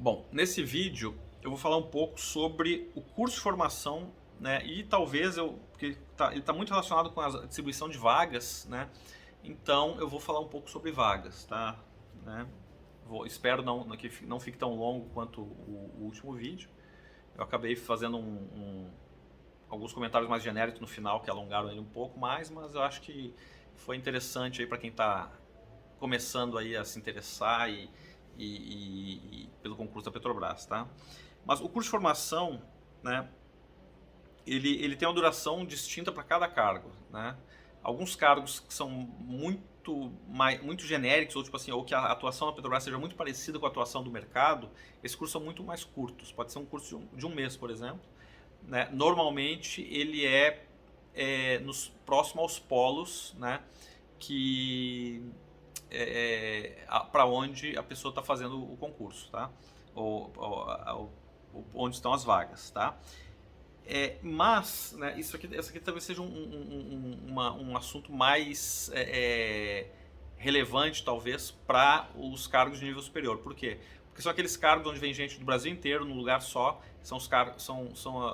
Bom, nesse vídeo eu vou falar um pouco sobre o curso de formação, né? E talvez porque ele tá muito relacionado com a distribuição de vagas, né? Então eu vou falar um pouco sobre vagas, tá? Né? Espero que não fique tão longo quanto o último vídeo. Eu acabei fazendo alguns comentários mais genéricos no final que alongaram ele um pouco mais, mas eu acho que foi interessante aí para quem está começando aí a se interessar e pelo concurso da Petrobras, tá? Mas o curso de formação, né, ele tem uma duração distinta para cada cargo, né? Alguns cargos que são muito genéricos, ou tipo assim, ou que a atuação da Petrobras seja muito parecida com a atuação do mercado, esses cursos são muito mais curtos. Pode ser um curso de um mês, por exemplo, né? Normalmente ele próximo aos polos, né? Que para onde a pessoa está fazendo o concurso, tá? Onde estão as vagas, tá? Mas, né, isso aqui talvez seja um assunto mais relevante, talvez, para os cargos de nível superior. Por quê? Porque são aqueles cargos onde vem gente do Brasil inteiro num lugar só. São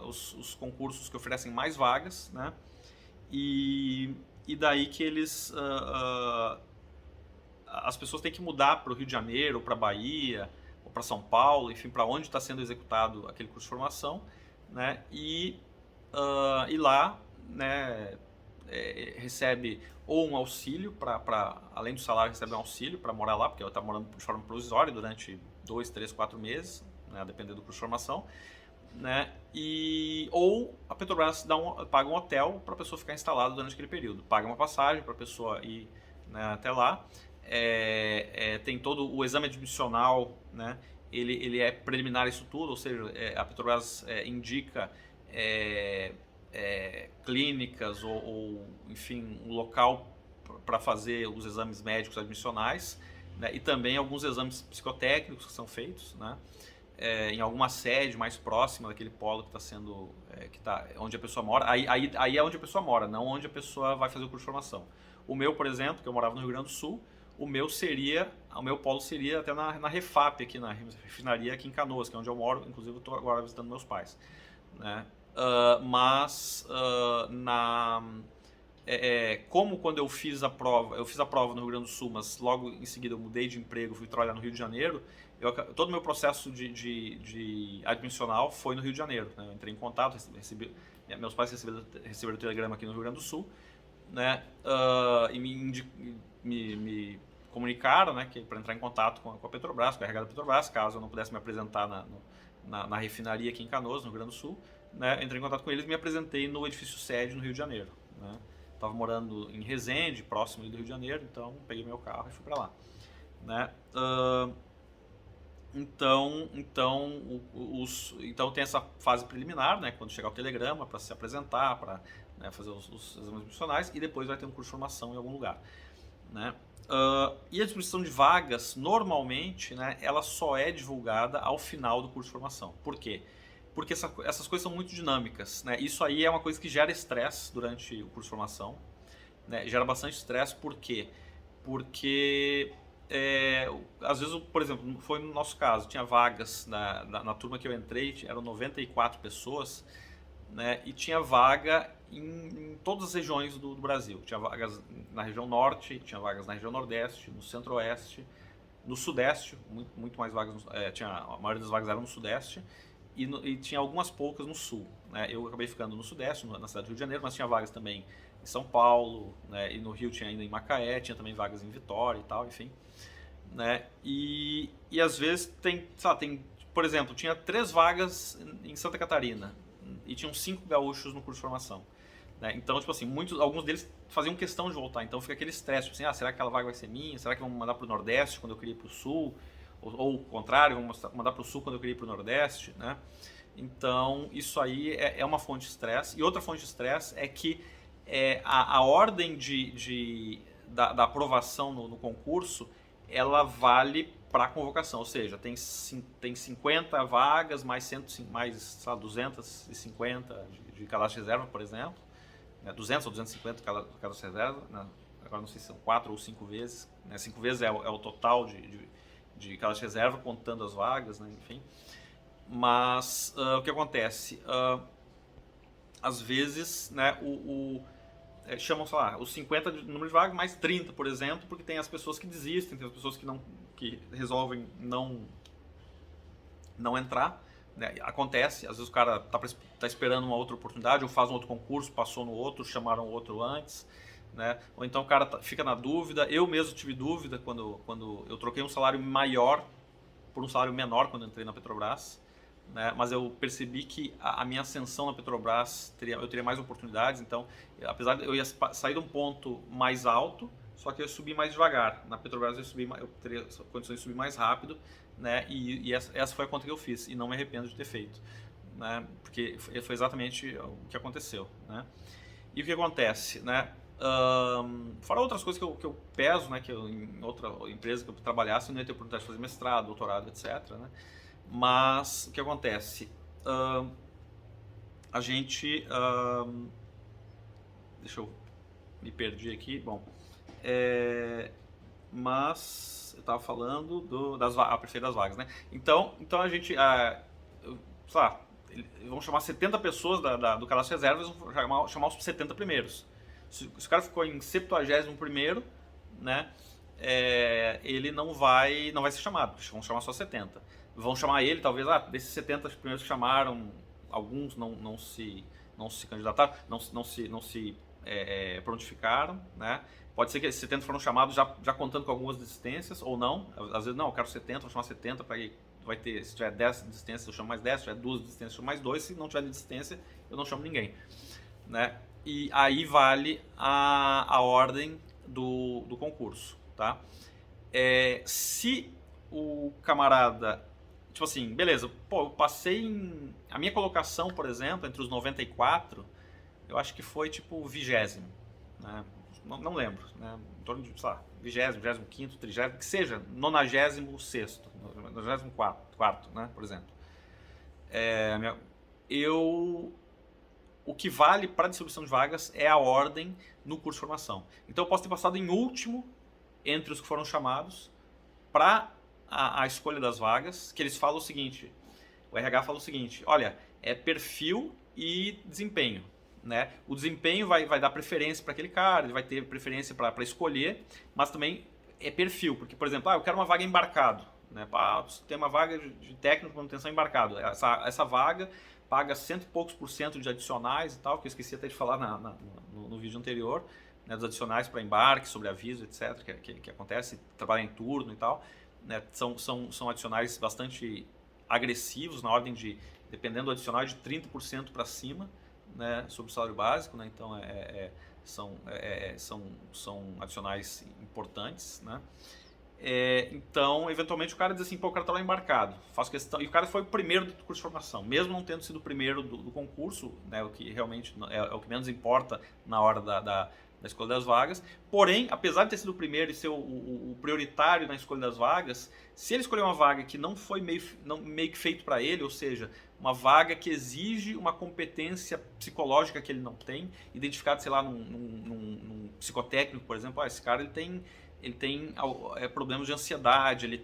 os concursos que oferecem mais vagas, né? E daí que as pessoas têm que mudar para o Rio de Janeiro, ou para Bahia, ou para São Paulo, enfim, para onde está sendo executado aquele curso de formação, né? E lá, né, recebe ou um auxílio além do salário recebe um auxílio para morar lá, porque ela está morando de forma provisória durante 2, 3, 4 meses, né, dependendo do curso de formação, né? Ou a Petrobras paga um hotel para a pessoa ficar instalada durante aquele período, paga uma passagem para a pessoa ir, né, até lá. Tem todo o exame admissional, né? Ele é preliminar isso tudo, ou seja, a Petrobras indica clínicas enfim, um local para fazer os exames médicos admissionais, né? E também alguns exames psicotécnicos que são feitos, né? Em alguma sede mais próxima daquele polo que está sendo, onde a pessoa mora. Aí é onde a pessoa mora, não onde a pessoa vai fazer o curso de formação. O meu, por exemplo, que eu morava no Rio Grande do Sul, o meu polo seria até na Refap, aqui na refinaria aqui em Canoas, que é onde eu moro. Inclusive eu estou agora visitando meus pais, né? Como quando eu fiz a prova no Rio Grande do Sul, mas logo em seguida eu mudei de emprego, fui trabalhar no Rio de Janeiro, todo o meu processo de admissional foi no Rio de Janeiro, né? Eu entrei em contato, meus pais receberam o telegrama aqui no Rio Grande do Sul, né? E me comunicaram, né, para entrar em contato com a Petrobras, com a RH da Petrobras, caso eu não pudesse me apresentar na refinaria aqui em Canoas, no Rio Grande do Sul, né? Entrei em contato com eles e me apresentei no edifício sede no Rio de Janeiro, né? Estava morando em Resende, próximo do Rio de Janeiro, então peguei meu carro e fui para lá, né? Então tem essa fase preliminar, né, quando chegar o telegrama para se apresentar, para, né, fazer os exames admissionais, e depois vai ter um curso de formação em algum lugar, né? E a distribuição de vagas, normalmente, né, ela só é divulgada ao final do curso de formação. Por quê? Porque essas coisas são muito dinâmicas, né? Isso aí é uma coisa que gera estresse durante o curso de formação, né? Gera bastante estresse, por quê? Porque às vezes, por exemplo, foi no nosso caso, tinha vagas na turma que eu entrei, eram 94 pessoas, né? E tinha vaga em todas as regiões do Brasil. Tinha vagas na região norte, tinha vagas na região nordeste, no centro-oeste, no sudeste, muito mais vagas, a maioria das vagas eram no sudeste, e tinha algumas poucas no sul, né? Eu acabei ficando no sudeste, na cidade do Rio de Janeiro, mas tinha vagas também em São Paulo, né? E no Rio tinha ainda em Macaé, tinha também vagas em Vitória e tal, enfim, né? E às vezes por exemplo, tinha 3 vagas em Santa Catarina e tinham 5 gaúchos no curso de formação, né? Então, tipo assim, alguns deles faziam questão de voltar, então fica aquele estresse, tipo assim, será que aquela vaga vai ser minha? Será que vão me mandar para o Nordeste quando eu queria ir para o Sul? Ou o contrário, vão mandar para o Sul quando eu queria ir para o Nordeste, né? Então, isso aí é uma fonte de estresse. E outra fonte de estresse é que a ordem da aprovação no concurso, ela vale para a convocação, ou seja, tem 50 vagas, mais, sei lá, 250 de cadastro de reserva, por exemplo, né? 200 ou 250 de cadastro de reserva, né? Agora não sei se são 4 ou 5 vezes, né? 5 vezes é o total de cadastro de reserva, contando as vagas, né, enfim. Mas o que acontece? Às vezes, né, chamam, sei lá, os 50 de número de vagas mais 30, por exemplo, porque tem as pessoas que desistem, tem as pessoas que resolvem não entrar, né? Acontece, às vezes o cara tá esperando uma outra oportunidade, ou faz um outro concurso, passou no outro, chamaram o outro antes, né? Ou então o cara fica na dúvida. Eu mesmo tive dúvida quando eu troquei um salário maior por um salário menor quando entrei na Petrobras, né? Mas eu percebi que a minha ascensão na Petrobras eu teria mais oportunidades. Então, apesar de eu ia sair de um ponto mais alto, só que eu subi mais devagar. Na Petrobras eu teria condições de subir mais rápido, né? E essa foi a conta que eu fiz e não me arrependo de ter feito, né? Porque foi exatamente o que aconteceu, né? E o que acontece, né? Fora outras coisas que eu peso, né? Que em outra empresa que eu trabalhasse eu não ia ter oportunidade de fazer mestrado, doutorado, etc, né? Mas o que acontece? A gente... deixa eu... Me perdi aqui. Bom, mas eu estava falando a perfeito das vagas, né? Então a gente... sei lá, vamos chamar 70 pessoas do cadastro de reservas, vamos chamar os 70 primeiros. Se o cara ficou em 71º, né? Ele não vai ser chamado, vão chamar só 70. Vão chamar ele, talvez, desses 70 primeiros que chamaram, alguns não se candidataram, não se prontificaram, né? Pode ser que esses 70 foram chamados já contando com algumas desistências, ou não. Às vezes, não, eu quero 70, vou chamar 70 para vai ter, se tiver 10 desistências, eu chamo mais 10, se tiver 2 desistências, eu chamo mais 2, se não tiver desistência, eu não chamo ninguém, né? E aí vale a ordem do concurso, tá? Se o camarada, tipo assim, beleza, pô, eu passei a minha colocação, por exemplo, entre os 94, eu acho que foi tipo 20º, né? Não lembro, né? Em torno de, sei lá, 20º, 25º, 30º, que seja, 96º, 94º, né? Por exemplo. O que vale para a distribuição de vagas é a ordem no curso de formação. Então eu posso ter passado em último entre os que foram chamados para a escolha das vagas, que eles falam o seguinte, o RH fala o seguinte, olha, é perfil e desempenho, né? O desempenho vai dar preferência para aquele cara, ele vai ter preferência para escolher, mas também é perfil, porque, por exemplo, eu quero uma vaga embarcado, né? Tem uma vaga de técnico de manutenção embarcado, essa vaga paga 100 e poucos % de adicionais e tal, que eu esqueci até de falar no vídeo anterior, né, dos adicionais para embarque, sobre aviso, etc, que acontece, trabalha em turno e tal, né, são adicionais bastante agressivos, na ordem de, dependendo do adicional, de 30% para cima, né, sobre o salário básico, né, então são adicionais importantes, né. Então, eventualmente o cara diz assim, pô, o cara tá lá embarcado, faço questão, e o cara foi o primeiro do curso de formação, mesmo não tendo sido o primeiro do concurso, né, o que realmente é o que menos importa na hora da escolha das vagas, porém, apesar de ter sido o primeiro e ser o prioritário na escolha das vagas, se ele escolher uma vaga que não foi meio que feito para ele, ou seja, uma vaga que exige uma competência psicológica que ele não tem, identificado, sei lá, num psicotécnico, por exemplo, esse cara ele tem problemas de ansiedade, ele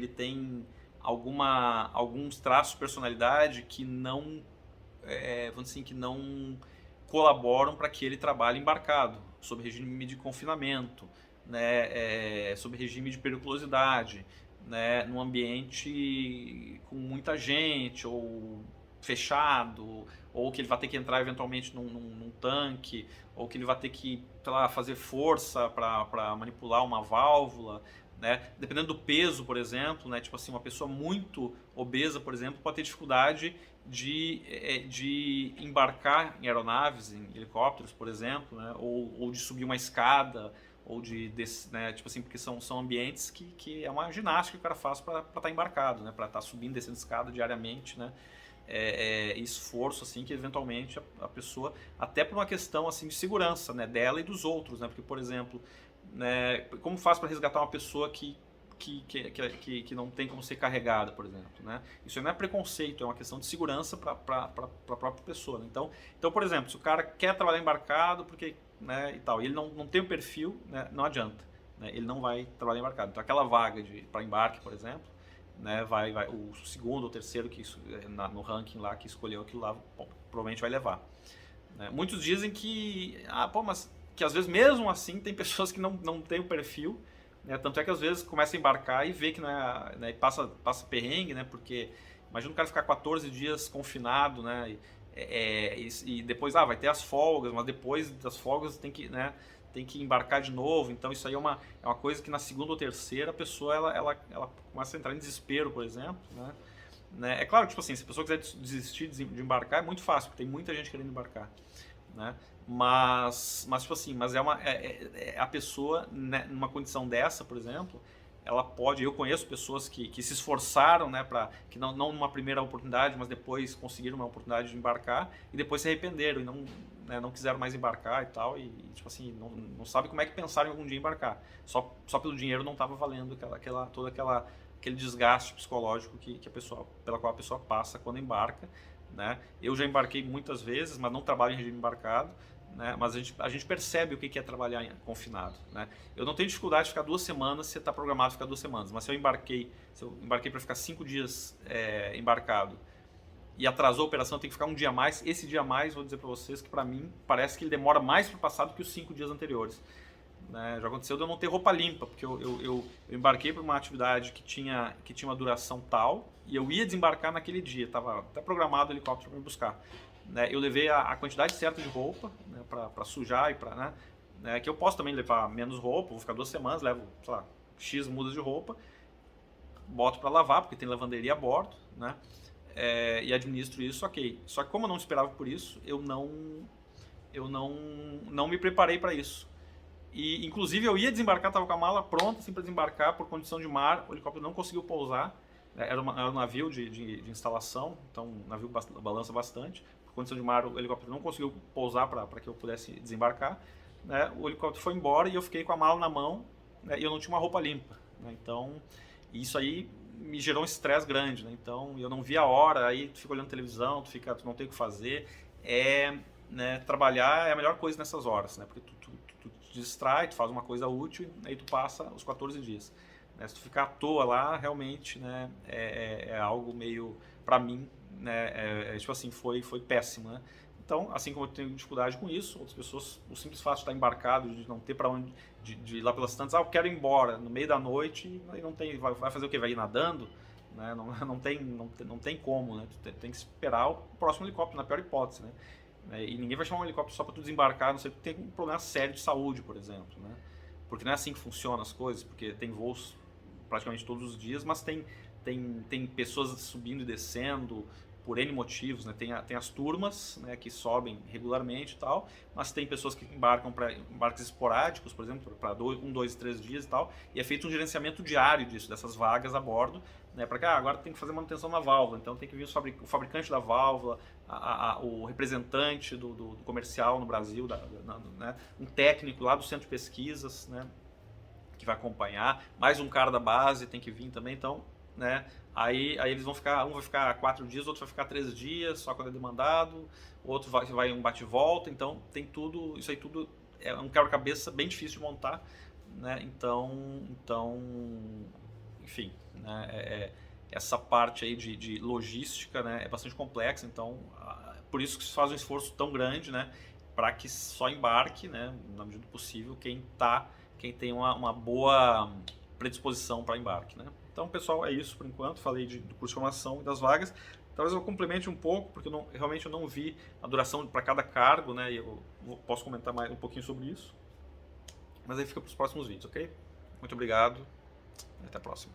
tem alguns traços de personalidade que não, vamos dizer assim, que não colaboram para que ele trabalhe embarcado, sob regime de confinamento, né, sob regime de periculosidade, né, num ambiente com muita gente, ou fechado, ou que ele vai ter que entrar eventualmente num tanque, ou que ele vai ter que, sei lá, fazer força para manipular uma válvula, né? Dependendo do peso, por exemplo, né? Tipo assim, uma pessoa muito obesa, por exemplo, pode ter dificuldade de embarcar em aeronaves, em helicópteros, por exemplo, né? Ou de subir uma escada, ou né? Tipo assim, porque são ambientes que é uma ginástica que o cara faz para estar embarcado, né? Para estar subindo e descendo escada diariamente, né? Esforço assim que eventualmente a pessoa, até por uma questão assim de segurança, né, dela e dos outros, né, porque, por exemplo, né, como faz para resgatar uma pessoa que não tem como ser carregada, por exemplo, né? Isso não é preconceito, é uma questão de segurança para a própria pessoa, né? Então, por exemplo, se o cara quer trabalhar embarcado porque, né, e tal, e ele não tem o perfil, né, não adianta, né, ele não vai trabalhar embarcado. Então aquela vaga para embarque, por exemplo, né, o segundo ou terceiro no ranking lá que escolheu aquilo lá, bom, provavelmente vai levar. Né? Muitos dizem que, mas que às vezes mesmo assim tem pessoas que não têm o perfil, né? Tanto é que às vezes começa a embarcar e vê que não é, né, passa perrengue, né? Porque imagina o cara ficar 14 dias confinado, né? E depois vai ter as folgas, mas depois das folgas tem que embarcar de novo. Então isso aí é uma coisa que na segunda ou terceira a pessoa ela começa a entrar em desespero, por exemplo, né? É claro que, tipo assim, se a pessoa quiser desistir de embarcar, é muito fácil, porque tem muita gente querendo embarcar, né? Mas tipo assim, a pessoa, né, numa condição dessa, por exemplo, ela pode, eu conheço pessoas que se esforçaram, né, que não numa primeira oportunidade, mas depois conseguiram uma oportunidade de embarcar e depois se arrependeram e não quiseram mais embarcar e tal, e tipo assim, não sabe como é que pensaram em algum dia embarcar. Só pelo dinheiro não estava valendo aquele desgaste psicológico pela qual a pessoa passa quando embarca, né? Eu já embarquei muitas vezes, mas não trabalho em regime embarcado, né? Mas a gente percebe o que é trabalhar confinado, né? Eu não tenho dificuldade de ficar 2 semanas se está programado ficar 2 semanas, mas se eu embarquei para ficar 5 dias embarcado e atrasou a operação, eu tenho que ficar um dia a mais. Esse dia a mais, vou dizer para vocês que para mim parece que ele demora mais para passar do que os 5 dias anteriores. Né? Já aconteceu de eu não ter roupa limpa, porque eu embarquei para uma atividade que tinha uma duração tal e eu ia desembarcar naquele dia, estava até programado o helicóptero para me buscar. Né? Eu levei a quantidade certa de roupa, né, para sujar e para, né, que eu posso também levar menos roupa, vou ficar 2 semanas, levo, sei lá, X mudas de roupa, boto para lavar, porque tem lavanderia a bordo, né? E administro isso, ok. Só que como eu não esperava por isso, eu não me preparei para isso. E inclusive eu ia desembarcar, estava com a mala pronta assim, para desembarcar por condição de mar, o helicóptero não conseguiu pousar, era um navio de instalação, então o navio balança bastante, por condição de mar o helicóptero não conseguiu pousar para que eu pudesse desembarcar, né? O helicóptero foi embora e eu fiquei com a mala na mão, né? E eu não tinha uma roupa limpa, né? Então isso aí me gerou um estresse grande, né? Então eu não vi a hora, aí tu fica olhando televisão, tu não tem o que fazer, né, trabalhar é a melhor coisa nessas horas, né? Porque tu te distrai, tu faz uma coisa útil e aí tu passa os 14 dias. Né? Se tu ficar à toa lá, realmente, né, é algo meio, pra mim, né, tipo assim, foi péssimo, né? Então, assim como eu tenho dificuldade com isso, outras pessoas, o simples fato de estar embarcado, de não ter para onde, de ir lá pelas tantas, eu quero ir embora no meio da noite, aí não tem, vai fazer o quê? Vai ir nadando? Né? Não tem como, né? Tu tem que esperar o próximo helicóptero, na pior hipótese, né? E ninguém vai chamar um helicóptero só para tu desembarcar, não sei, porque tem um problema sério de saúde, por exemplo, né? Porque não é assim que funcionam as coisas, porque tem voos praticamente todos os dias, mas tem pessoas subindo e descendo por N motivos, né? Tem as turmas, né, que sobem regularmente e tal, mas tem pessoas que embarcam para embarques esporádicos, por exemplo, para 1, 2, 3 dias e tal, e é feito um gerenciamento diário dessas vagas a bordo, né, para que agora tem que fazer manutenção na válvula, então tem que vir o fabricante da válvula, o representante do comercial no Brasil, né, um técnico lá do centro de pesquisas, né, que vai acompanhar, mais um cara da base tem que vir também, então, né, aí eles vão ficar, um vai ficar 4 dias, outro vai ficar 3 dias, só quando é demandado, o outro vai um bate e volta, então tem tudo, isso aí tudo é um quebra-cabeça bem difícil de montar, né, então enfim, né, essa parte aí de logística, né, é bastante complexa, então por isso que se faz um esforço tão grande, né, para que só embarque, né, na medida do possível, quem tem uma boa predisposição para embarque, né. Então, pessoal, é isso por enquanto. Falei do curso de formação e das vagas. Talvez eu complemente um pouco, porque realmente eu não vi a duração para cada cargo, né, e eu posso comentar mais um pouquinho sobre isso. Mas aí fica para os próximos vídeos, ok? Muito obrigado e até a próxima.